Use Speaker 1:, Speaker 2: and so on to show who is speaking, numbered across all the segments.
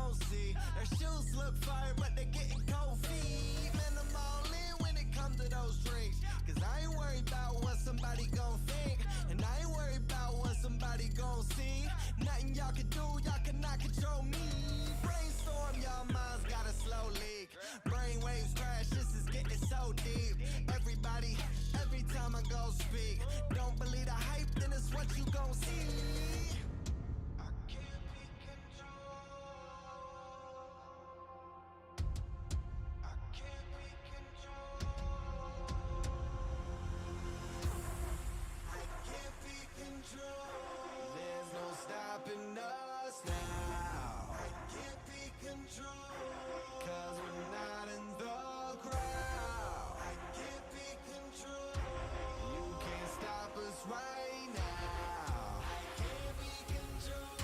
Speaker 1: gon' see. Their shoes look fire, but they getting cold feet. Man, I'm all in when it comes to those drinks. Cause I ain't worried about what somebody gon' think. And I ain't worried about what somebody gon' see. Nothing y'all can do, y'all cannot control me. Brainstorm, y'all minds got a slow leak. Brainwaves crash, this is getting so deep. Everybody, every time I go speak, don't believe the hype, then it's what you gon' see. I can't be controlled. I can't be controlled. I can't be controlled. There's no stopping us now. I can't be controlled. Cause we're not in the crowd. I can't be controlled. You can't stop us right now. I can't be controlled.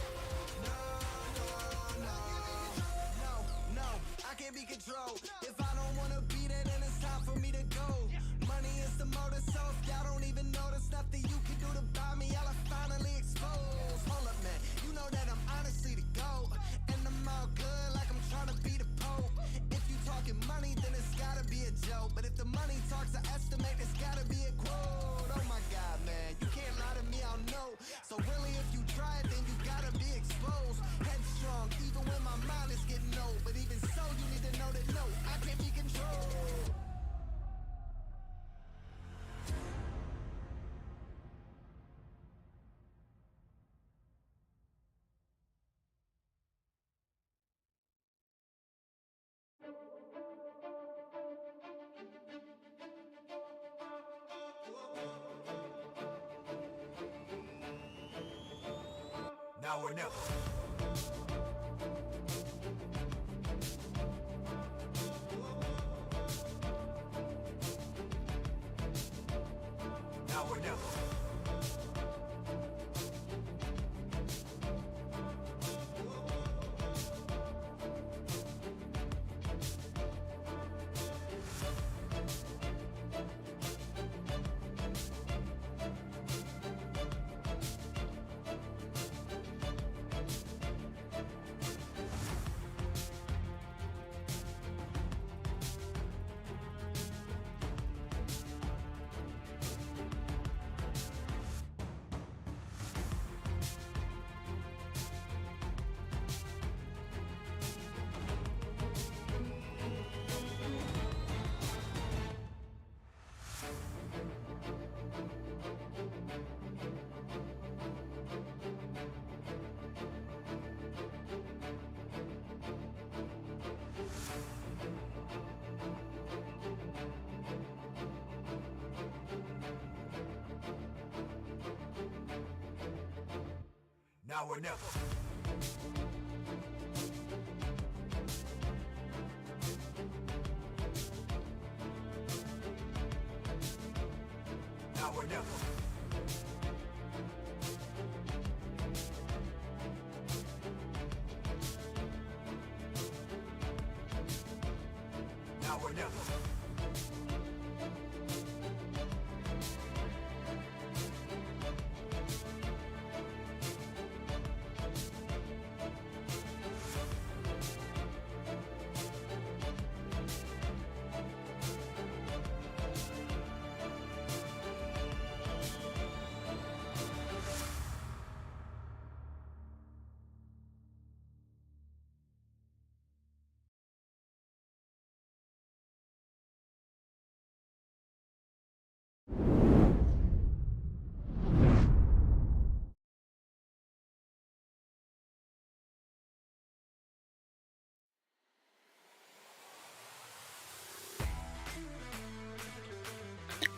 Speaker 1: No, I can't be controlled. If I don't wanna be there, then it's time for me to go. Money is the motor, so if y'all don't even know the stuff that you can do to buy me, y'all are finally exposed. Hold up, man, you know that I'm honestly the GOAT. And I'm all good like I'm trying to be the Pope. If you talking money, then it's gotta be a joke. But if the money talks, I estimate it's gotta be a quote. Oh my God, man, you can't lie to me, I'll know. So really, if you try it, then you gotta be exposed. Headstrong, even when my mind is getting old. But even so, you need to know that no, I can't be controlled. Now or never. Now or never. Now or never. Now or never. Now or never.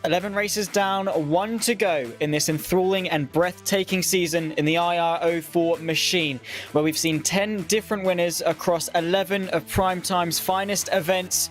Speaker 2: "11 races down, 1 to go in this enthralling and breathtaking season in the iR-04 machine, where we've seen 10 different winners across 11 of Primetime's finest events.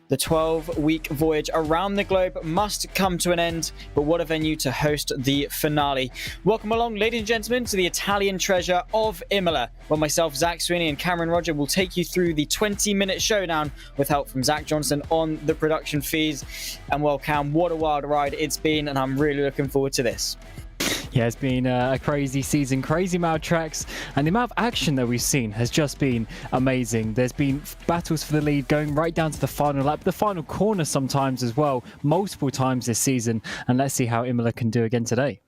Speaker 2: The 12-week voyage around the globe must come to an end, but what a venue to host the finale. Welcome along, ladies and gentlemen, to the Italian treasure of Imola, where myself, Zach Sweeney, and Cameron Roger will take you through the 20-minute showdown with help from Zach Johnson on the production fees. And well, Cam, what a wild ride it's been, and I'm really looking forward to this.
Speaker 3: Yeah, it's been a crazy season, crazy amount of tracks, and the amount of action that we've seen has just been amazing. There's been battles for the lead going right down to the final lap, the final corner sometimes as well, multiple times this season, and let's see how Imola can do again today.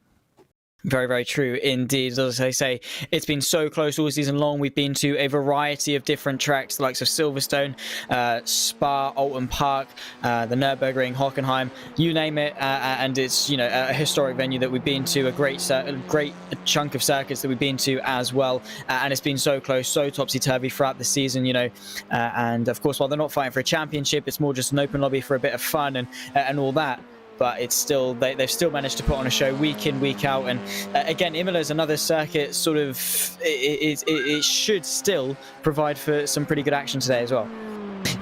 Speaker 2: Very, very true indeed. As I say, it's been so close all season long. We've been to a variety of different tracks, the likes of Silverstone, Spa, Alton Park, the Nürburgring, Hockenheim, you name it. And it's, a historic venue that we've been to, a great chunk of circuits that we've been to as well. And it's been so close, so topsy-turvy throughout the season, and of course, while they're not fighting for a championship, it's more just an open lobby for a bit of fun and all that. But it's still, they've still managed to put on a show week in, week out. And again, Imola is another circuit, sort of, it should still provide for some pretty good action today as well.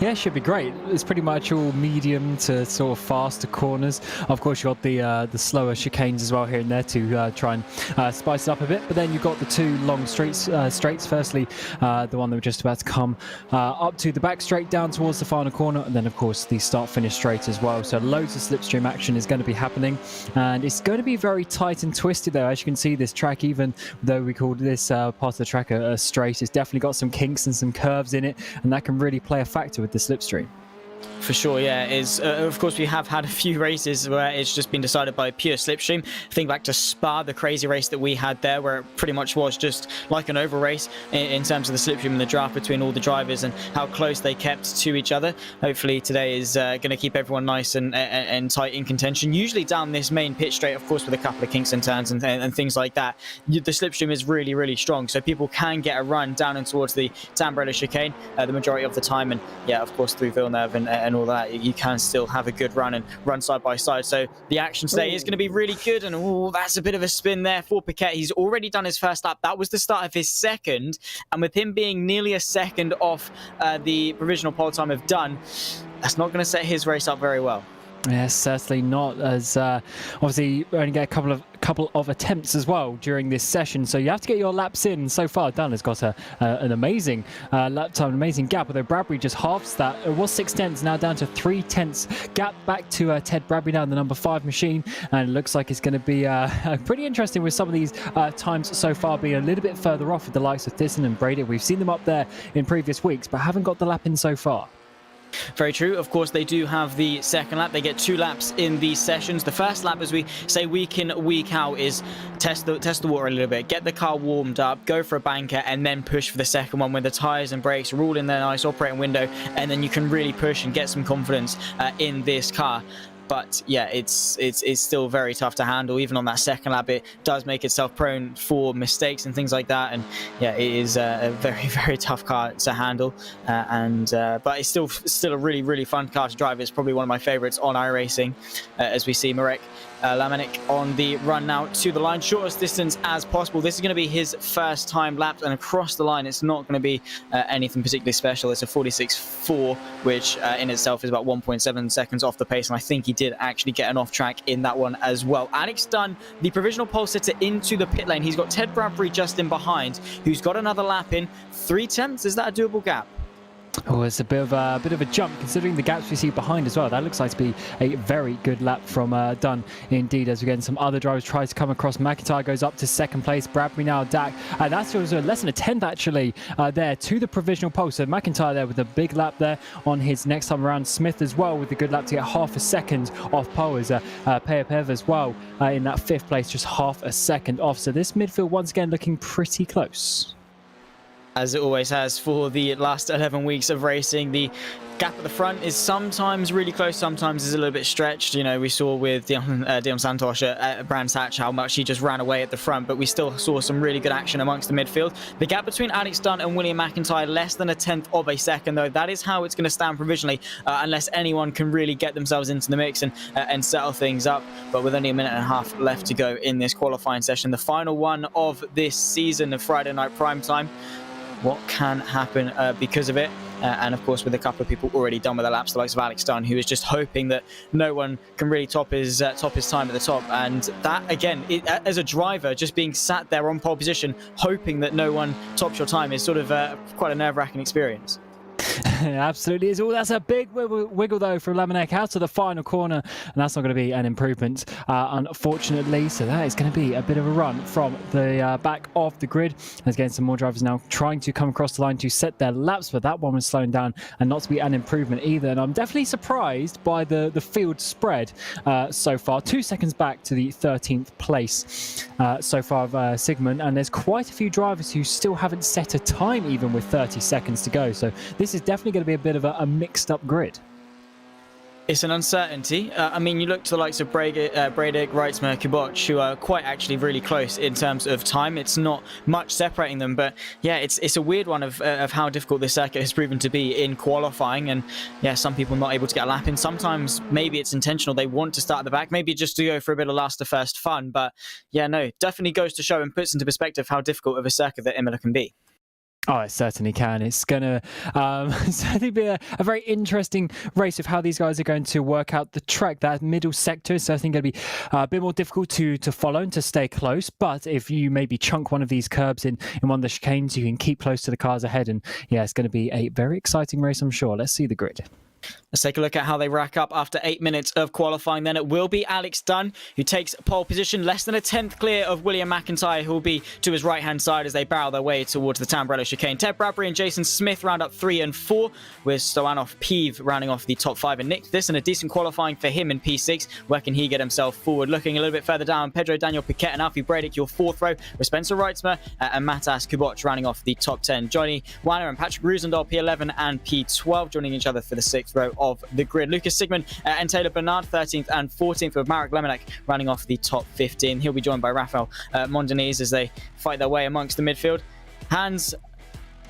Speaker 3: Yeah, it should be great. It's pretty much all medium to sort of faster corners. Of course, you've got the slower chicanes as well here and there to try and spice it up a bit. But then you've got the two long straights. Firstly, the one that we're just about to come up to the back straight down towards the final corner. And then, of course, the start-finish straight as well. So loads of slipstream action is going to be happening. And it's going to be very tight and twisted, though. As you can see, this track, even though we called this part of the track a straight, it's definitely got some kinks and some curves in it. And that can really play a factor with the slipstream.
Speaker 2: For sure, yeah. Of course, we have had a few races where it's just been decided by pure slipstream. Think back to Spa, the crazy race that we had there, where it pretty much was just like an oval race in terms of the slipstream and the draft between all the drivers and how close they kept to each other. Hopefully today is going to keep everyone nice and tight in contention. Usually down this main pit straight, of course, with a couple of kinks and turns and things like that, the slipstream is really, really strong. So people can get a run down and towards the Tambrella chicane the majority of the time. And yeah, of course, through Villeneuve and all that, you can still have a good run and run side by side. So the action today is going to be really good. And that's a bit of a spin there for Piquet. He's already done his first lap. That was the start of his second. And with him being nearly a second off the provisional pole time of done, that's not going to set his race up very well.
Speaker 3: Yes, certainly not, as obviously we only get a couple of attempts as well during this session, so you have to get your laps in. So far, Dunn has got an amazing lap time, an amazing gap, although Bradbury just halves that. It was 0.6, now down to 0.3 gap back to Ted Bradbury now in the number 5 machine, and it looks like it's going to be pretty interesting with some of these times so far being a little bit further off with the likes of Thyssen and Brady. We've seen them up there in previous weeks, but haven't got the lap in so far.
Speaker 2: Very true. Of course, they do have the second lap. They get 2 laps in these sessions. The first lap, as we say week in, week out, is test the water a little bit, get the car warmed up, go for a banker, and then push for the second one when the tyres and brakes are all in their nice operating window, and then you can really push and get some confidence in this car. But yeah, it's still very tough to handle. Even on that second lap, it does make itself prone for mistakes and things like that. And yeah, it is a very, very tough car to handle. But it's still a really, really fun car to drive. It's probably one of my favorites on iRacing, as we see Marek Lamanik on the run now to the line, shortest distance as possible. This is going to be his first time lapped, and across the line it's not going to be anything particularly special. It's a 46.4, which in itself is about 1.7 seconds off the pace, and I think he did actually get an off track in that one as well. Alex Dunn, the provisional pole sitter, into the pit lane. He's got Ted Bradbury just in behind, who's got another lap in. 3/10, is that a doable gap?
Speaker 3: Oh, it's a bit of a jump considering the gaps we see behind as well. That looks like to be a very good lap from Dunn indeed. As again, some other drivers try to come across. McIntyre goes up to second place. Bradbury now Dak, and that's also less than a 10th actually there to the provisional pole. So McIntyre there with a big lap there on his next time around. Smith as well with a good lap to get half a second off pole, as Peyev as well in that 5th place, just half a second off. So this midfield once again looking pretty close,
Speaker 2: as it always has for the last 11 weeks of racing. The gap at the front is sometimes really close, sometimes is a little bit stretched. We saw with Dion Santos at Brands Hatch how much he just ran away at the front, but we still saw some really good action amongst the midfield. The gap between Alex Dunn and William McIntyre, less than a 10th of a second, though. That is how it's going to stand provisionally, unless anyone can really get themselves into the mix and settle things up. But with only a minute and a half left to go in this qualifying session, the final one of this season of Friday Night Prime Time, what can happen because of it? And of course, with a couple of people already done with their laps, the likes of Alex Dunn, who is just hoping that no one can really top his time at the top. And that, again, as a driver, just being sat there on pole position, hoping that no one tops your time, is sort of quite a nerve-wracking experience.
Speaker 3: Absolutely is. Oh, that's a big wiggle though from Lemonek out to the final corner, and that's not going to be an improvement, unfortunately. So that is going to be a bit of a run from the back of the grid. There's getting some more drivers now trying to come across the line to set their laps, but that one was slowing down and not to be an improvement either. And I'm definitely surprised by the field spread so far. 2 seconds back to the 13th place so far of Sigmund, and there's quite a few drivers who still haven't set a time even with 30 seconds to go. So this is definitely going to be a bit of a mixed up grid.
Speaker 2: It's an uncertainty. I mean, you look to the likes of Bredig, Reitzmer, Kuboc, who are quite actually really close in terms of time. It's not much separating them, but yeah, it's a weird one of how difficult this circuit has proven to be in qualifying. And yeah, some people not able to get a lap in. Sometimes maybe it's intentional. They want to start at the back, maybe just to go for a bit of last to first fun. But yeah, no, definitely goes to show and puts into perspective how difficult of a circuit that Imola can be.
Speaker 3: Oh, it certainly can. It's going to certainly be a very interesting race of how these guys are going to work out the track. That middle sector is certainly going to be a bit more difficult to follow and to stay close. But if you maybe chunk one of these curbs in one of the chicanes, you can keep close to the cars ahead. And yeah, it's going to be a very exciting race, I'm sure. Let's see the grid.
Speaker 2: Let's take a look at how they rack up after 8 minutes of qualifying. Then it will be Alex Dunn, who takes pole position, less than a tenth clear of William McIntyre, who will be to his right-hand side as they barrel their way towards the Tamburello chicane. Ted Bradbury and Jason Smith round up 3 and 4, with Stoyanov Peeve rounding off the top 5. And Nick This, and a decent qualifying for him in P6. Where can he get himself forward? Looking a little bit further down, Pedro Daniel Piquet and Alfie Bredig, your 4th row, with Spencer Reitzmer and Matas Kuboc rounding off the top 10. Johnny Weiner and Patrick Rusendahl, P11 and P12, joining each other for the 6th row of the grid. Lucas Sigmund and Taylor Bernard 13th and 14th, with Marek Lemonek rounding off the top 15. He'll be joined by Rafael Mondeniz as they fight their way amongst the midfield. Hans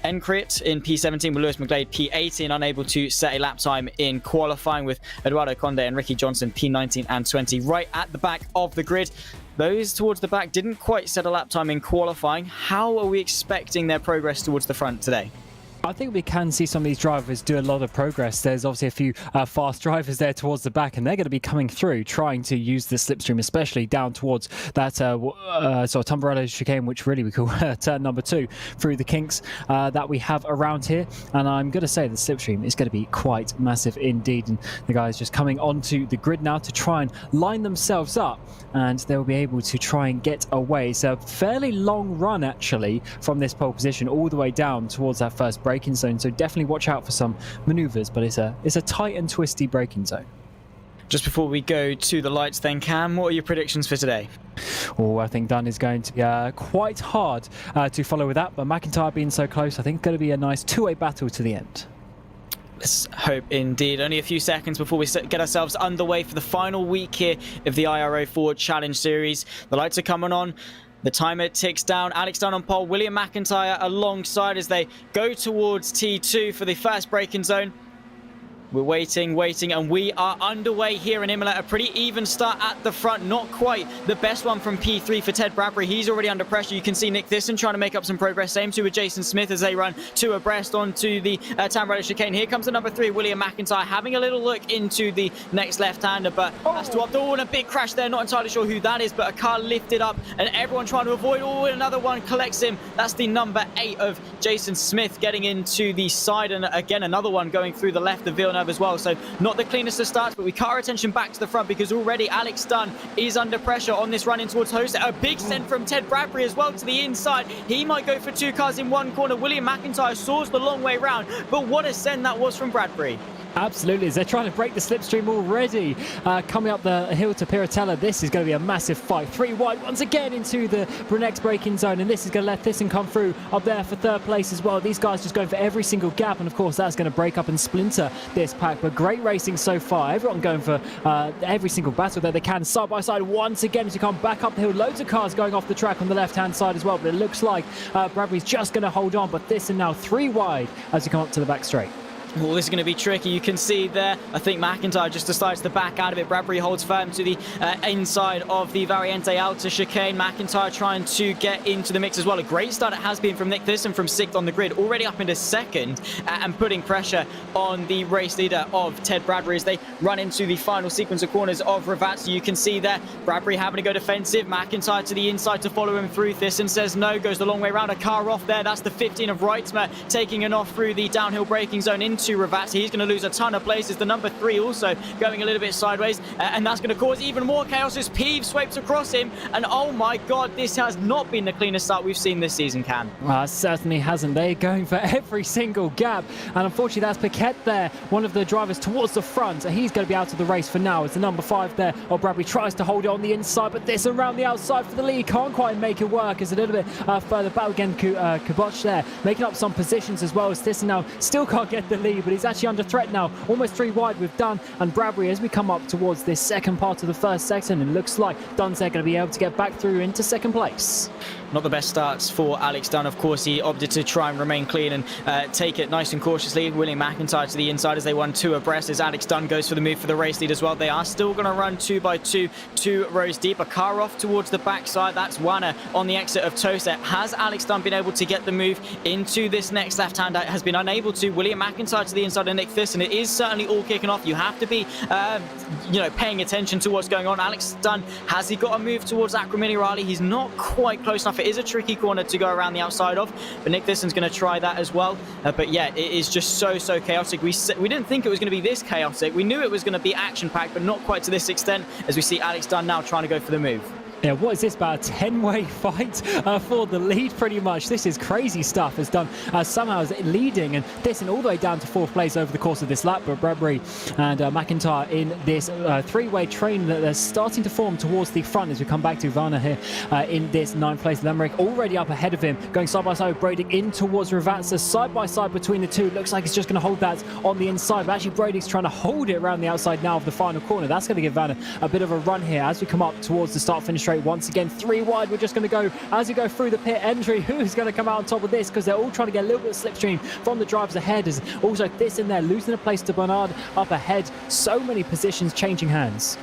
Speaker 2: Enkrit in P17 with Lewis McGlade P18, unable to set a lap time in qualifying, with Eduardo Conde and Ricky Johnson P19 and 20 right at the back of the grid. Those towards the back didn't quite set a lap time in qualifying. How are we expecting their progress towards the front today?
Speaker 3: I think we can see some of these drivers do a lot of progress. There's obviously a few fast drivers there towards the back, and they're going to be coming through, trying to use the slipstream, especially down towards that sort of Tamburello chicane, which really we call turn number 2, through the kinks that we have around here. And I'm going to say the slipstream is going to be quite massive indeed. And the guys just coming onto the grid now to try and line themselves up, and they'll be able to try and get away. It's a fairly long run, actually, from this pole position all the way down towards that first braking zone, so definitely watch out for some maneuvers, but it's a tight and twisty braking zone.
Speaker 2: Just before we go to the lights then, Cam, what are your predictions for today?
Speaker 3: Oh, I think Dunn is going to be quite hard to follow with that, but McIntyre being so close, I think it's going to be a nice two-way battle to the end.
Speaker 2: Let's hope indeed. Only a few seconds before we get ourselves underway for the final week here of the iR-04 Challenge Series. The lights are coming on. The timer ticks down. Alex Dunn on pole. William McIntyre alongside as they go towards T2 for the first braking zone. We're waiting, and we are underway here in Imola. A pretty even start at the front. Not quite the best one from P3 for Ted Bradbury. He's already under pressure. You can see Nick Thisson trying to make up some progress. Same too with Jason Smith as they run 2 abreast onto the Tamburello chicane. Here comes the number 3, William McIntyre, having a little look into the next left-hander, but has to up. Oh, and a big crash there. Not entirely sure who that is, but a car lifted up and everyone trying to avoid. Oh, another one collects him. That's the number 8 of Jason Smith getting into the side, and again another one going through the left of Villeneuve as well. So not the cleanest of starts, but we cut our attention back to the front because already Alex Dunn is under pressure on this run in towards Host. A big send from Ted Bradbury as well to the inside. He might go for 2 cars in one corner. William McIntyre saws the long way round, but what a send that was from Bradbury.
Speaker 3: Absolutely, as they're trying to break the slipstream already. Coming up the hill to Piratella, this is going to be a massive fight. 3 wide once again into the Brunex braking zone, and this is going to let Thyssen come through up there for 3rd place as well. These guys just going for every single gap, and of course that's going to break up and splinter this pack. But great racing so far. Everyone going for every single battle that they can, side by side once again as you come back up the hill. Loads of cars going off the track on the left-hand side as well, but it looks like Bradbury's just going to hold on. But Thyssen now 3 wide as you come up to the back straight.
Speaker 2: Oh, this is going to be tricky. You can see there, I think McIntyre just decides to back out of it. Bradbury holds firm to the inside of the Variante outer chicane. McIntyre trying to get into the mix as well. A great start it has been from Nick Thisson from 6th on the grid, already up into 2nd, and putting pressure on the race leader of Ted Bradbury as they run into the final sequence of corners of Ravazza. You can see there, Bradbury having to go defensive. McIntyre to the inside to follow him through. Thisson says no, goes the long way around. A car off there. That's the 15 of Reitzmer taking an off through the downhill braking zone into Ravazza. He's going to lose a ton of places. The number 3 also going a little bit sideways, and that's going to cause even more chaos as Peeve swipes across him. And oh my god, this has not been the cleanest start we've seen this season, Cam.
Speaker 3: Well, it certainly hasn't. They're going for every single gap, and unfortunately that's Paquette there, one of the drivers towards the front. He's going to be out of the race for now. It's the number 5 there. Oh, Bradbury tries to hold it on the inside, but this around the outside for the lead. Can't quite make it work. It's a little bit further back again. Kuboc there making up some positions as well as Thisson now still can't get the lead, but he's actually under threat now. Almost 3 wide with Dunn and Bradbury as we come up towards this second part of the first section. It looks like Dunn's there going to be able to get back through into 2nd place.
Speaker 2: Not the best starts for Alex Dunn. Of course, he opted to try and remain clean and take it nice and cautiously. William McIntyre to the inside as they won 2 abreast as Alex Dunn goes for the move for the race lead as well. They are still going to run 2 by 2, 2 rows deep. A car off towards the backside. That's Wanner on the exit of Tosa. Has Alex Dunn been able to get the move into this next left-hander? Has been unable to. William McIntyre to the inside of Nick Thisson. It is certainly all kicking off. You have to be, paying attention to what's going on. Alex Dunn, has he got a move towards Acrimini Riley? He's not quite close enough. It is a tricky corner to go around the outside of, but Nick Thisson's going to try that as well. But yeah, it is just so chaotic. We didn't think it was going to be this chaotic. We knew it was going to be action-packed, but not quite to this extent, as we see Alex Dunn now trying to go for the move.
Speaker 3: Yeah, what is this, about a 10-way fight for the lead pretty much? This is crazy stuff. As Dunn somehow is leading, and Thisson all the way down to 4th place over the course of this lap. But Bradbury and McIntyre in this 3-way train that they're starting to form towards the front as we come back to Varner here in this 9th place. Lemerick already up ahead of him, going side by side with Brady in towards Ravazza. Side by side between the two. Looks like he's just going to hold that on the inside, but actually Brady's trying to hold it around the outside now of the final corner. That's going to give Vanner a bit of a run here as we come up towards the start-finish straight. Once again, 3 wide. We're just going to go as we go through the pit entry. Who's going to come out on top of this? Because they're all trying to get a little bit of slipstream from the drivers ahead. As also this in there, losing a place to Bernard up ahead. So many positions changing hands.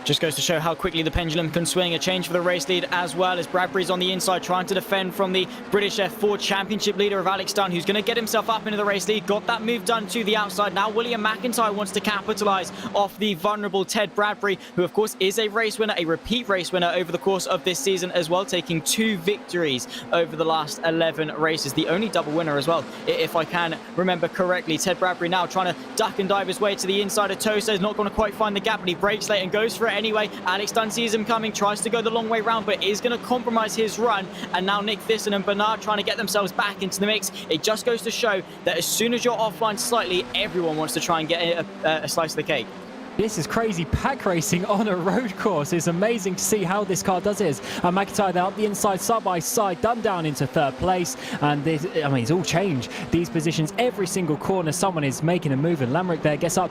Speaker 2: Just goes to show how quickly the pendulum can swing. A change for the race lead as well as Bradbury's on the inside trying to defend from the British F4 Championship leader of Alex Dunn, who's going to get himself up into the race lead. Got that move done to the outside. Now William McIntyre wants to capitalise off the vulnerable Ted Bradbury, who of course is a race winner, a repeat race winner over the course of this season as well, taking 2 victories over the last 11 races. The only double winner as well, if I can remember correctly. Ted Bradbury now trying to duck and dive his way to the inside of Tosa. Is not going to quite find the gap, but he breaks late and goes for it anyway. Alex Dunn sees him coming, tries to go the long way round, but is going to compromise his run. And now Nick Thisson and Bernard trying to get themselves back into the mix. It just goes to show that as soon as you're offline slightly, everyone wants to try and get a slice of the cake.
Speaker 3: This is crazy pack racing on a road course. It's amazing to see how this car does this. McIntyre there up the inside, side by side, done down into 3rd place. And this, it's all changed. These positions, every single corner, someone is making a move. And Lamrick there gets up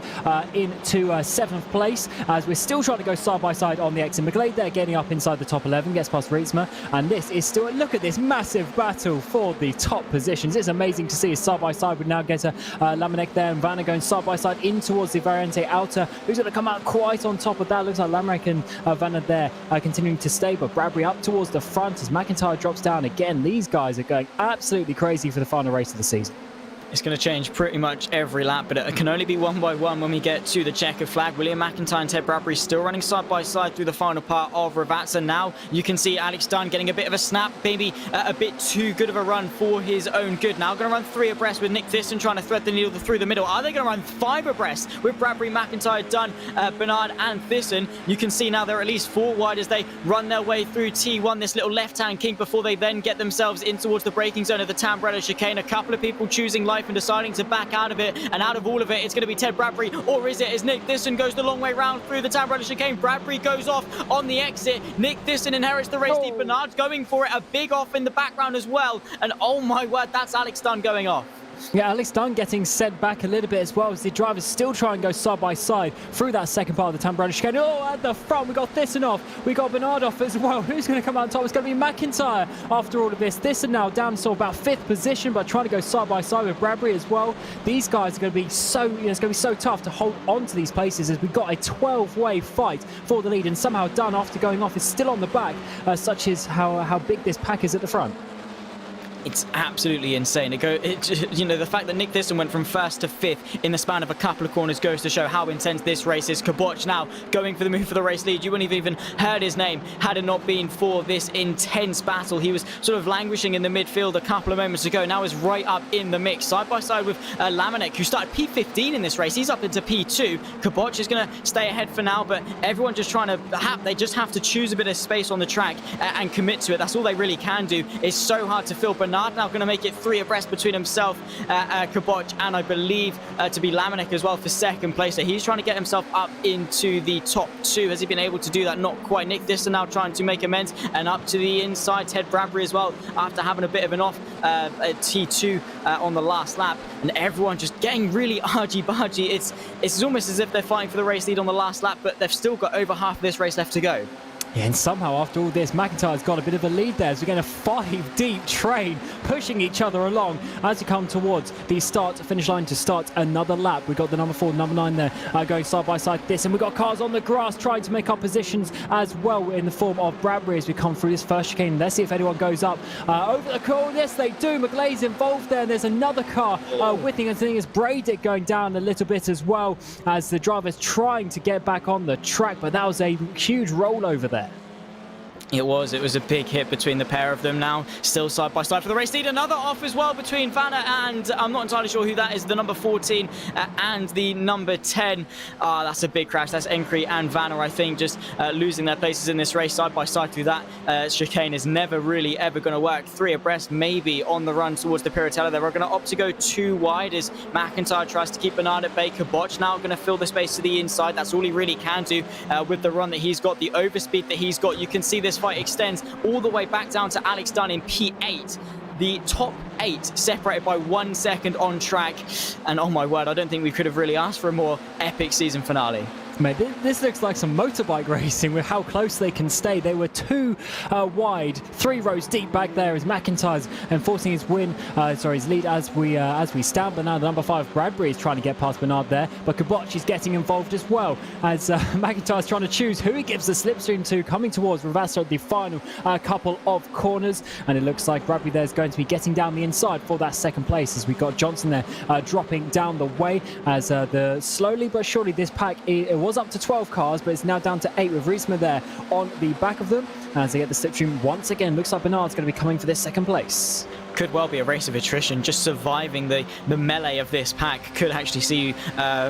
Speaker 3: into 7th place as we're still trying to go side by side on the exit. McGlade there getting up inside the top 11, gets past Reitzmer. And this is still, look at this massive battle for the top positions. It's amazing to see as side by side. We now get Lamanek there and Vanna going side by side in towards the Variante outer. Who's going to come out quite on top of that? Looks like Lamrek and Vanna there continuing to stay, but Bradbury up towards the front as McIntyre drops down again. These guys are going absolutely crazy for the final race of the season.
Speaker 2: It's going to change pretty much every lap, but it can only be 1 by 1 when we get to the checker flag. William McIntyre and Ted Bradbury still running side by side through the final part of Ravazza. Now you can see Alex Dunn getting a bit of a snap, maybe a bit too good of a run for his own good. Now going to run 3 abreast with Nick Thisson trying to thread the needle through the middle. Are they going to run 5 abreast with Bradbury, McIntyre, Dunn, Bernard and Thisson? You can see now they're at least 4 wide as they run their way through T1, this little left-hand kink, before they then get themselves in towards the braking zone of the Tambrella chicane. A couple of people choosing life and deciding to back out of it, and out of all of it, it's going to be Ted Bradbury, or is it as Nick Thisson goes the long way round through the Tambrella chicane. Bradbury goes off on the exit. Nick Thisson inherits the race lead. Bernard's going for it, a big off in the background as well, and oh my word, that's Alex Dunn going off.
Speaker 3: Yeah, Alex Dunn getting sent back a little bit as well as the drivers still try and go side by side through that second part of the Tamburello chicane. Oh, at the front, we got Thyssen off. We got Bernard off as well. Who's going to come out on top? It's going to be McIntyre after all of this. Thyssen now down to about 5th position, but trying to go side by side with Bradbury as well. These guys are going to be so, it's going to be so tough to hold on to these places as we've got a 12-way fight for the lead, and somehow Dunn, after going off, is still on the back, such is how big this pack is at the front.
Speaker 2: It's absolutely insane. The fact that Nick Thyssen went from 1st to 5th in the span of a couple of corners goes to show how intense this race is. Kuboc now going for the move for the race lead. You wouldn't have even heard his name had it not been for this intense battle. He was sort of languishing in the midfield a couple of moments ago. Now is right up in the mix, side by side with Lamanek, who started P15 in this race. He's up into P2. Kuboc is going to stay ahead for now, but everyone just trying to they just have to choose a bit of space on the track and commit to it. That's all they really can do. It's so hard to fill. Bernard now going to make it 3 abreast between himself, Kuboc, and I believe to be Lamanek as well for 2nd place. So he's trying to get himself up into the top 2. Has he been able to do that? Not quite. Nick Thyssen now trying to make amends, and up to the inside, Ted Bradbury as well after having a bit of an off at T2 on the last lap, and everyone just getting really argy-bargy. It's almost as if they're fighting for the race lead on the last lap, but they've still got over half of this race left to go.
Speaker 3: Yeah, and somehow after all this, McIntyre's got a bit of a lead there as we're getting a 5-deep train pushing each other along as we come towards the finish line to start another lap. We've got the number 4, number 9 there going side by side this, and we've got cars on the grass trying to make up positions as well in the form of Bradbury as we come through this first chicane. Let's see if anyone goes up over the corner. Yes, they do. McGlade's involved there. There's another car whipping, and I think it's Bradick going down a little bit as well as the driver's trying to get back on the track, but that was a huge rollover there.
Speaker 2: It was a big hit between the pair of them now. Still side by side for the race lead. Another off as well between Vanna and, I'm not entirely sure who that is, the number 14 and the number 10. That's a big crash. That's Encree and Vanna, I think, just losing their places in this race side by side through that chicane is never really ever going to work. 3 abreast, maybe on the run towards the Piratella. They're going to opt to go 2 wide as McIntyre tries to keep Bernard at bay. Kuboc now going to fill the space to the inside. That's all he really can do with the run that he's got, the overspeed that he's got. You can see this fight extends all the way back down to Alex Dunn in P8. The top 8 separated by 1 second on track. And oh my word, I don't think we could have really asked for a more epic season finale.
Speaker 3: Mate, this looks like some motorbike racing with how close they can stay. They were 2 wide, 3 rows deep back there as McIntyre's enforcing his his lead as we stand. But now the number 5 Bradbury is trying to get past Bernard there, but Kuboc is getting involved as well as McIntyre's trying to choose who he gives the slipstream to, coming towards Ravasso at the final couple of corners. And it looks like Bradbury there is going to be getting down the inside for that 2nd place as we've got Johnson there dropping down the way as slowly but surely this pack, it was up to 12 cars, but it's now down to 8 with Riesma there on the back of them as they get the slipstream once again. Looks like Bernard's going to be coming for this 2nd place.
Speaker 2: Could well be a race of attrition. Just surviving the melee of this pack could actually see you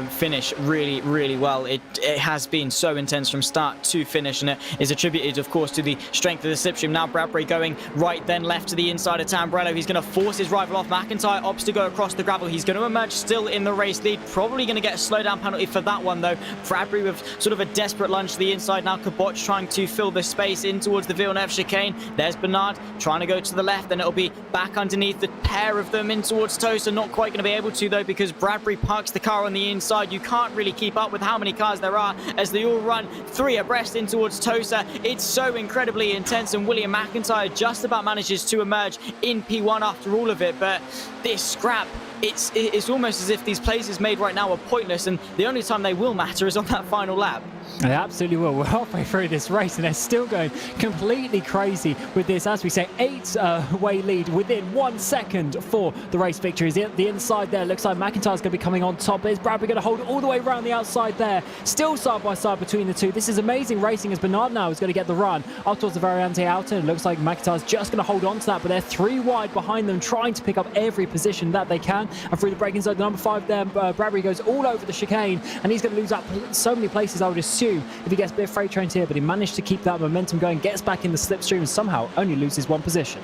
Speaker 2: finish really, really well. It has been so intense from start to finish, and it is attributed, of course, to the strength of the slipstream. Now Bradbury going right, then left to the inside of Tamburello. He's going to force his rival off. McIntyre opts to go across the gravel. He's going to emerge still in the race lead. Probably going to get a slowdown penalty for that one, though. Bradbury with sort of a desperate lunge to the inside. Now Kuboc trying to fill the space in towards the Villeneuve chicane. There's Bernard trying to go to the left, and it'll be back underneath the pair of them in towards Tosa. Not quite going to be able to, though, because Bradbury parks the car on the inside. You can't really keep up with how many cars there are as they all run 3 abreast in towards Tosa. It's so incredibly intense, and William McIntyre just about manages to emerge in P1 after all of it. But this scrap, it's almost as if these places made right now are pointless, and the only time they will matter is on that final lap.
Speaker 3: They absolutely will. We're halfway through this race and they're still going completely crazy with this, as we say, 8-way lead within 1 second for the race victory. The inside there looks like McIntyre's going to be coming on top. Is Bradbury going to hold all the way around the outside there? Still side by side between the two. This is amazing racing as Bernard now is going to get the run up towards the Variante outer. It looks like McIntyre's just going to hold on to that, but they're 3 wide behind them, trying to pick up every position that they can. And through the braking zone, the number 5 there, Bradbury goes all over the chicane, and he's going to lose up so many places, I would assume, if he gets a bit of freight trained here, but he managed to keep that momentum going, gets back in the slipstream, and somehow only loses 1 position.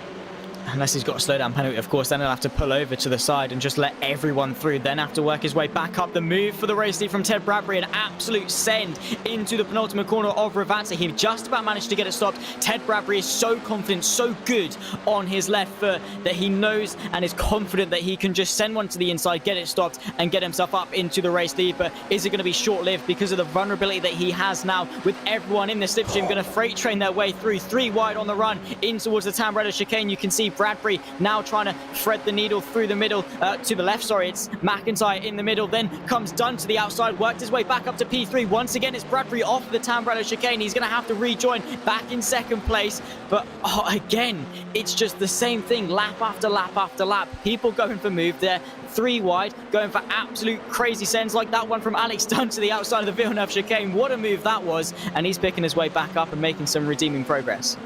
Speaker 2: unless he's got a slowdown penalty, of course, then he'll have to pull over to the side and just let everyone through. Then have to work his way back up. The move for the race lead from Ted Bradbury, an absolute send into the penultimate corner of Ravazza. He just about managed to get it stopped. Ted Bradbury is so confident, so good on his left foot that he knows and is confident that he can just send one to the inside, get it stopped, and get himself up into the race lead. But is it going to be short-lived because of the vulnerability that he has now with everyone in the slipstream going to freight train their way through? 3 wide on the run in towards the Tamburello chicane. You can see Bradbury now trying to thread the needle through the middle, to the left, sorry. It's McIntyre in the middle, then comes Dunn to the outside, worked his way back up to P3. Once again, it's Bradbury off the Tamburello chicane. He's going to have to rejoin back in second place. But again, it's just the same thing, lap after lap after lap. People going for move there. 3 wide, going for absolute crazy sends like that one from Alex Dunn to the outside of the Villeneuve chicane. What a move that was. And he's picking his way back up and making some redeeming progress.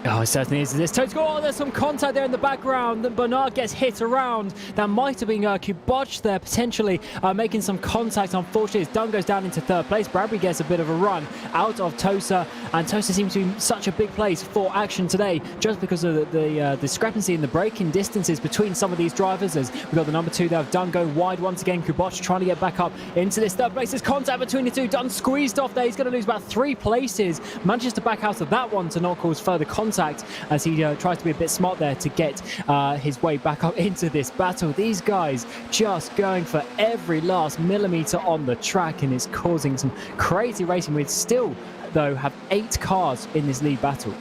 Speaker 3: Oh, it certainly is. This total score. Oh, there's some contact there in the background. Bernard gets hit around. That might have been Kuboc there, potentially making some contact. Unfortunately, as Dunn goes down into 3rd place, Bradbury gets a bit of a run out of Tosa, and Tosa seems to be such a big place for action today, just because of the discrepancy in the braking distances between some of these drivers. As we've got the number 2 there of Dunn going wide once again. Kuboc trying to get back up into this 3rd place. There's contact between the two. Dunn squeezed off there. He's going to lose about 3 places. Manages to back out of that one to not cause further contact as he tries to be a bit smart there to get his way back up into this battle. These guys just going for every last millimetre on the track, and it's causing some crazy racing. We still, though, have 8 cars in this lead battle.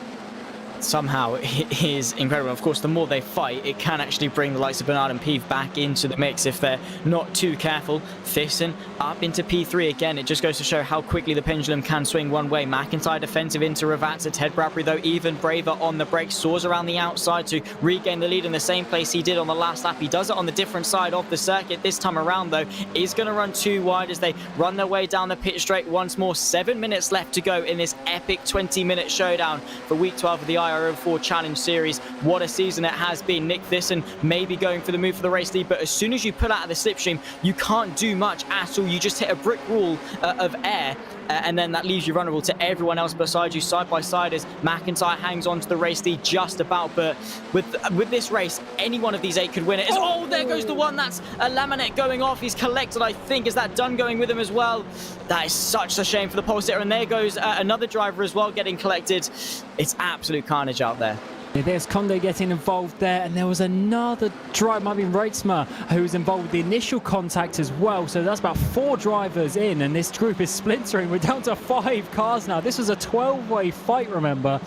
Speaker 2: Somehow it is incredible. Of course, the more they fight, it can actually bring the likes of Bernard and Peeve back into the mix if they're not too careful. Thyssen up into P3 again. It just goes to show how quickly the pendulum can swing one way. McIntyre defensive into Ravazza. Ted Bradbury, though, even braver on the brakes. Soars around the outside to regain the lead in the same place he did on the last lap. He does it on the different side of the circuit. This time around, though, is going to run 2 wide as they run their way down the pit straight once more. 7 minutes left to go in this epic 20-minute showdown for week 12 of the iR-04 Challenge Series. What a season it has been. Nick Thyssen may be going for the move for the race lead, but as soon as you pull out of the slipstream, you can't do much at all. You just hit a brick wall of air, and then that leaves you vulnerable to everyone else beside you. Side by side as McIntyre hangs on to the race lead just about, but with this race, any one of these 8 could win it. Oh, there goes the one. That's a Laminate going off. He's collected, I think. Is that Dunn going with him as well? That is such a shame for the pole sitter, and there goes another driver as well getting collected. It's absolute carnage out there.
Speaker 3: There's Conde getting involved there, and there was another driver, might be Reitzma, who was involved with the initial contact as well. So that's about 4 drivers in, and this group is splintering. We're down to 5 cars now. This was a 12-way fight, remember,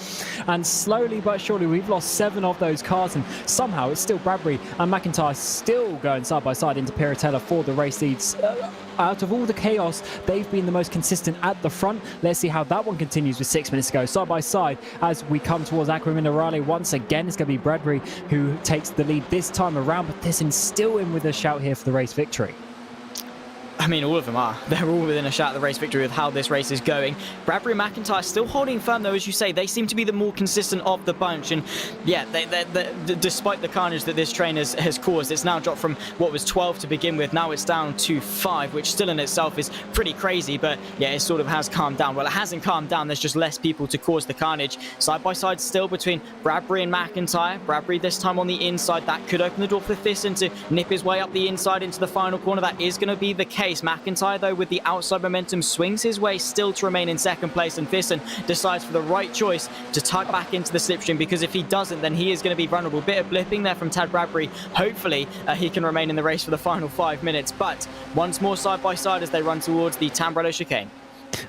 Speaker 3: and slowly but surely we've lost 7 of those cars, and somehow it's still Bradbury and McIntyre still going side by side into Piratella for the race leads. Out of all the chaos, they've been the most consistent at the front. Let's see how that one continues with 6 minutes to go. Side by side as we come towards Aqua Minerale. Once again, it's going to be Bradbury who takes the lead this time around, but Thyssen's still in with a shout here for the race victory.
Speaker 2: I mean, all of them are. They're all within a shout of the race victory with how this race is going. Bradbury and McIntyre still holding firm, though, as you say. They seem to be the more consistent of the bunch. And yeah, despite the carnage that this train has caused, it's now dropped from what was 12 to begin with. Now it's down to 5, which still in itself is pretty crazy. But yeah, it sort of has calmed down. Well, it hasn't calmed down. There's just less people to cause the carnage. Side by side still between Bradbury and McIntyre. Bradbury this time on the inside. That could open the door for Thyssen to nip his way up the inside into the final corner. That is going to be the case. McIntyre, though, with the outside momentum, swings his way still to remain in second place, and Thyssen decides for the right choice to tug back into the slipstream, because if he doesn't, then he is going to be vulnerable. Bit of blipping there from Tad Bradbury. Hopefully he can remain in the race for the final 5 minutes, but once more side by side as they run towards the Tamburello chicane.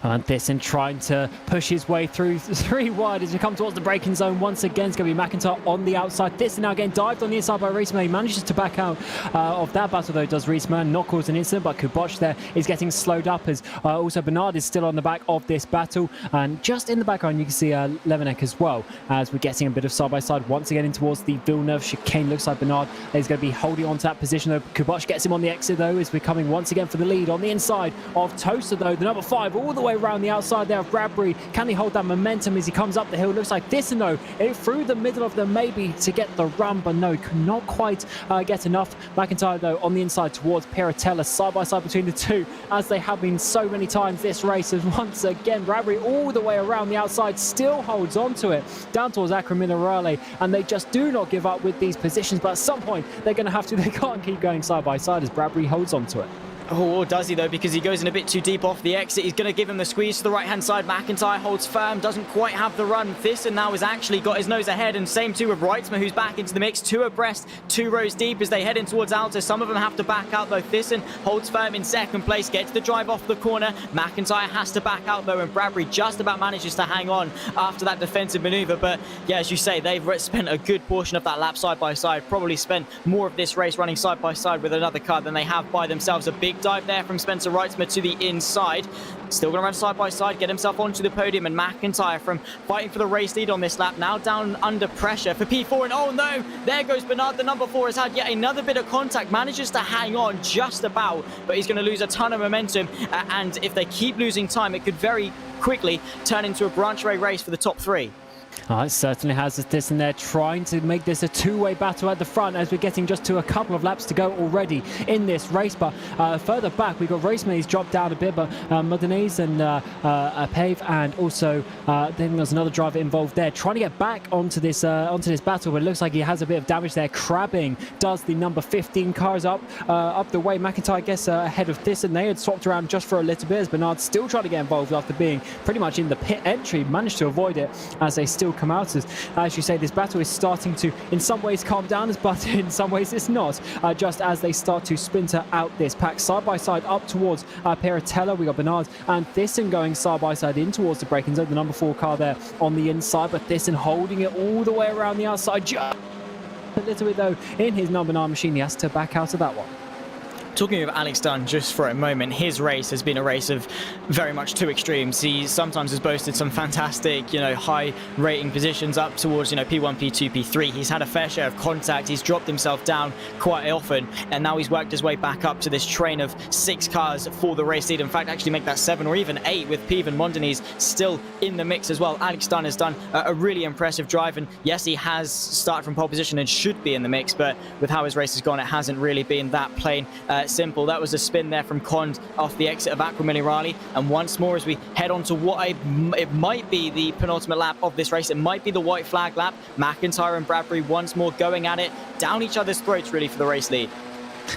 Speaker 3: And Thyssen trying to push his way through 3 wide as we come towards the braking zone. Once again, it's going to be McIntyre on the outside. Thyssen now getting dived on the inside by Reisman. He manages to back out of that battle, though, does Reisman. Not causing an incident, but Kuboc there is getting slowed up as also Bernard is still on the back of this battle. And just in the background, you can see Levenek as well, as we're getting a bit of side-by-side once again in towards the Villeneuve chicane. Looks like Bernard is going to be holding on to that position, though. Kuboc gets him on the exit, though, as we're coming once again for the lead on the inside of Tosa, though. The number 5 all all the way around the outside there of Bradbury. Can he hold that momentum as he comes up the hill? Looks like this, though, it through the middle of them maybe to get the run, but no, could not quite get enough. McIntyre, though, on the inside towards Piratella, side by side between the two, as they have been so many times this race. And once again, Bradbury all the way around the outside still holds on to it down towards Acqua Minerale, and they just do not give up with these positions. But at some point, they're going to have to. They can't keep going side by side as Bradbury holds on to it.
Speaker 2: Oh, does he though? Because he goes in a bit too deep off the exit. He's going to give him the squeeze to the right-hand side. McIntyre holds firm, doesn't quite have the run. Thyssen now has actually got his nose ahead, and same too with Reitzma, who's back into the mix. Two abreast, 2 rows deep as they head in towards Alto. Some of them have to back out though. Thyssen holds firm in second place, gets the drive off the corner. McIntyre has to back out though, and Bradbury just about manages to hang on after that defensive maneuver. But yeah, as you say, they've spent a good portion of that lap side by side. Probably spent more of this race running side by side with another car than they have by themselves. A big dive there from Spencer Reitzma to the inside. Still going to run side by side, get himself onto the podium, and McIntyre from fighting for the race lead on this lap, now down under pressure for P4, and oh no, there goes Bernard. The number 4 has had yet another bit of contact, manages to hang on just about, but he's going to lose a ton of momentum, and if they keep losing time, it could very quickly turn into a branchway race for the top 3.
Speaker 3: It certainly has this, and they're trying to make this a two-way battle at the front as we're getting just to a couple of laps to go already in this race. But further back, we've got Raceman. He's dropped down a bit, but Modenese and Pave, and also then there's another driver involved there trying to get back onto this battle, but it looks like he has a bit of damage there. Crabbing does the number 15 cars up the way. McIntyre gets ahead of Thyssen. They had swapped around just for a little bit as Bernard still trying to get involved after being pretty much in the pit entry. Managed to avoid it as they still come out. As you say, this battle is starting to in some ways calm down, but in some ways it's not, just as they start to splinter out this pack side by side up towards Piratella. We got Bernard and Thyssen going side by side in towards the braking zone. The number 4 car there on the inside, but Thyssen holding it all the way around the outside, just a little bit though in his number 9 machine. He has to back out of that one.
Speaker 2: Talking of Alex Dunn just for a moment, his race has been a race of very much two extremes. He sometimes has boasted some fantastic, high rating positions up towards, P1, P2, P3. He's had a fair share of contact. He's dropped himself down quite often, and now he's worked his way back up to this train of 6 cars for the race lead. In fact, actually make that 7 or even 8 with Pive and Mondenese still in the mix as well. Alex Dunn has done a really impressive drive, and yes, he has started from pole position and should be in the mix, but with how his race has gone, it hasn't really been that plain simple. That was a spin there from Cond off the exit of Acqua Minerale, and once more as we head on to what it might be the penultimate lap of this race, it might be the white flag lap. McIntyre and Bradbury once more going at it, down each other's throats really for the race lead.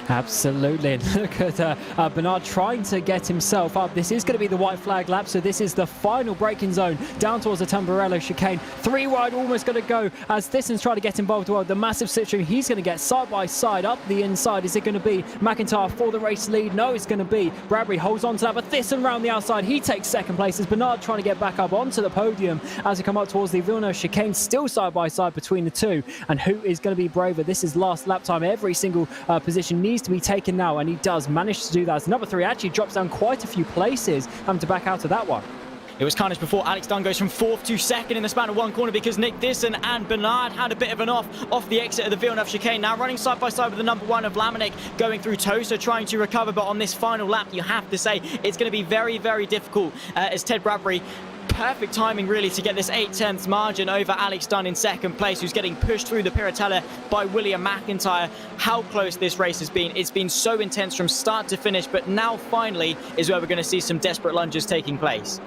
Speaker 3: Absolutely. Look at Bernard trying to get himself up. This is going to be the white flag lap, so this is the final braking zone down towards the Tamburello chicane. 3 wide, almost going to go as Thyssen's trying to get involved. Well, the massive slipstream, he's going to get side by side up the inside. Is it going to be McIntyre for the race lead? No, it's going to be Bradbury holds on to that, but Thyssen round the outside, he takes second place as Bernard trying to get back up onto the podium as we come up towards the Villeneuve chicane, still side by side between the two. And who is going to be braver? This is last lap time. Every single position needs to be taken now, and he does manage to do that. As number 3 actually drops down quite a few places, having to back out of that one.
Speaker 2: It was carnage before. Alex Dunn goes from 4th to 2nd in the span of 1 corner because Nick Thyssen and Bernard had a bit of an off the exit of the Villeneuve chicane. Now running side by side with the number 1 of Lamanek going through Tosa trying to recover, but on this final lap you have to say it's going to be very, very difficult as Ted Bradbury, perfect timing really to get this 8/10 margin over Alex Dunn in second place, who's getting pushed through the Piratella by William McIntyre. How close this race has been. It's been so intense from start to finish, but now finally is where we're going to see some desperate lunges taking place.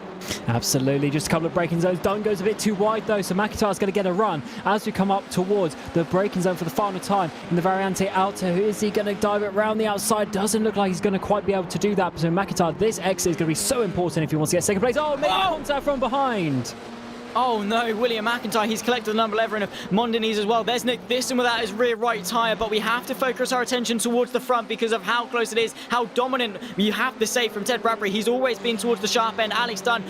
Speaker 3: Absolutely, just a couple of braking zones. Dunn goes a bit too wide though, so McIntyre's going to get a run as we come up towards the braking zone for the final time in the Variante Alta. Who is he going to dive it round the outside? Doesn't look like he's going to quite be able to do that. So McIntyre, this exit is going to be so important if he wants to get second place. Oh, maybe contact from behind.
Speaker 2: Oh no, William McIntyre, he's collected the number 11 of Mondenese as well. There's Nick Thyssen without his rear right tyre, but we have to focus our attention towards the front because of how close it is, how dominant you have to say from Ted Bradbury. He's always been towards the sharp end. Alex Dunn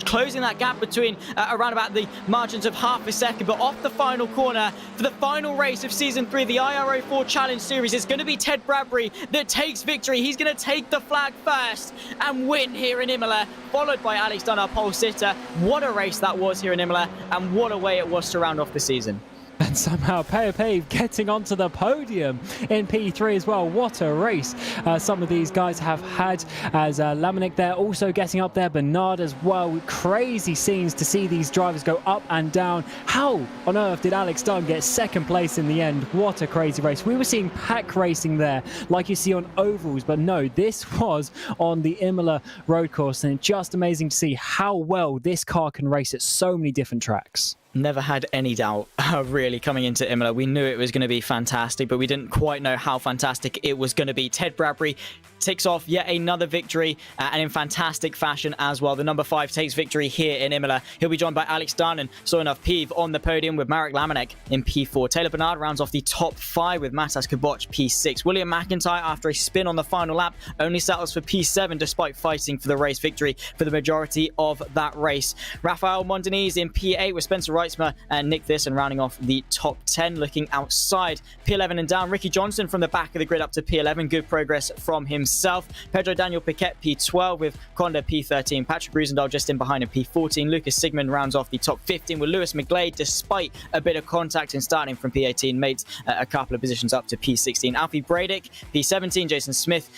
Speaker 2: closing that gap between around about the margins of half a second, but off the final corner for the final race of Season 3, the iR-04 Challenge Series, it's going to be Ted Bradbury that takes victory. He's going to take the flag first and win here in Imola, followed by Alex Dunn, our pole sitter. What a race that was here in Imola, and what a way it was to round off the season.
Speaker 3: And and somehow Pave getting onto the podium in P3 as well. What a race some of these guys have had, as Lamanick there also getting up there, Bernard as well. Crazy scenes to see these drivers go up and down. How on earth did Alex Dunn get second place in the end? What a crazy race. We were seeing pack racing there like you see on ovals, but no, this was on the Imola road course, and just amazing to see how well this car can race at so many different tracks.
Speaker 2: Never had any doubt, really, coming into Imola. We knew it was going to be fantastic, but we didn't quite know how fantastic it was going to be. Ted Bradbury takes off yet another victory, and in fantastic fashion as well. The number 5 takes victory here in Imola. He'll be joined by Alex Dunn and so enough Pieve on the podium with Marek Lamanick in P4. Taylor Bernard rounds off the top 5 with Matas Kuboc P6. William McIntyre, after a spin on the final lap, only settles for P7 despite fighting for the race victory for the majority of that race. Rafael Mondenese in P8 with Spencer Reitzmer and Nick Thyssen rounding off the top 10. Looking outside, P11 and down, Ricky Johnson from the back of the grid up to P11. Good progress from himself. Pedro Daniel Piquet P12 with Conda P13. Patrick Roosendahl just in behind in P14. Lucas Sigmund rounds off the top 15 with Lewis McGlade, despite a bit of contact and starting from P18, mates a couple of positions up to P16. Alfie Bradick P17, Jason Smith,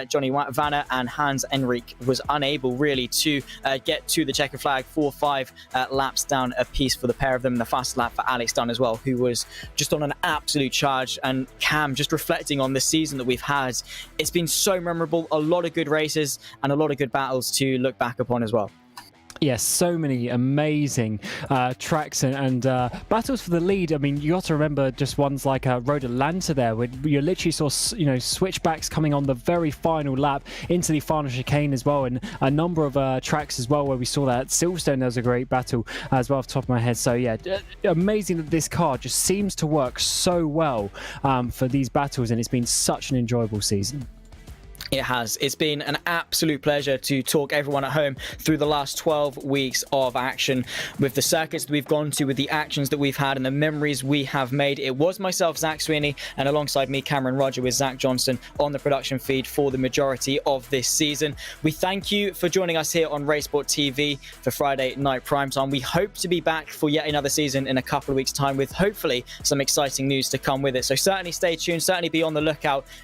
Speaker 2: Johnny Vanner and Hans Enrique was unable really to get to the checker flag. 4-5 laps down a piece for the pair of them. The fast lap for Alex Dunn as well, who was just on an absolute charge. And Cam, just reflecting on the season that we've had, it's been so memorable. A lot of good races and a lot of good battles to look back upon as well.
Speaker 3: Yes, so many amazing tracks and battles for the lead. I mean, you got to remember just ones like Road Atlanta there, where you literally saw, switchbacks coming on the very final lap into the final chicane as well, and a number of tracks as well where we saw that. Silverstone, there was a great battle as well off the top of my head. So yeah, amazing that this car just seems to work so well for these battles, and it's been such an enjoyable season.
Speaker 2: It has. It's been an absolute pleasure to talk everyone at home through the last 12 weeks of action, with the circuits that we've gone to, with the actions that we've had and the memories we have made. It was myself, Zach Sweeney, and alongside me, Cameron Roger, with Zach Johnson on the production feed for the majority of this season. We thank you for joining us here on RaceSpotTV for Friday Night Primetime. We hope to be back for yet another season in a couple of weeks' time, with hopefully some exciting news to come with it. So certainly stay tuned, certainly be on the lookout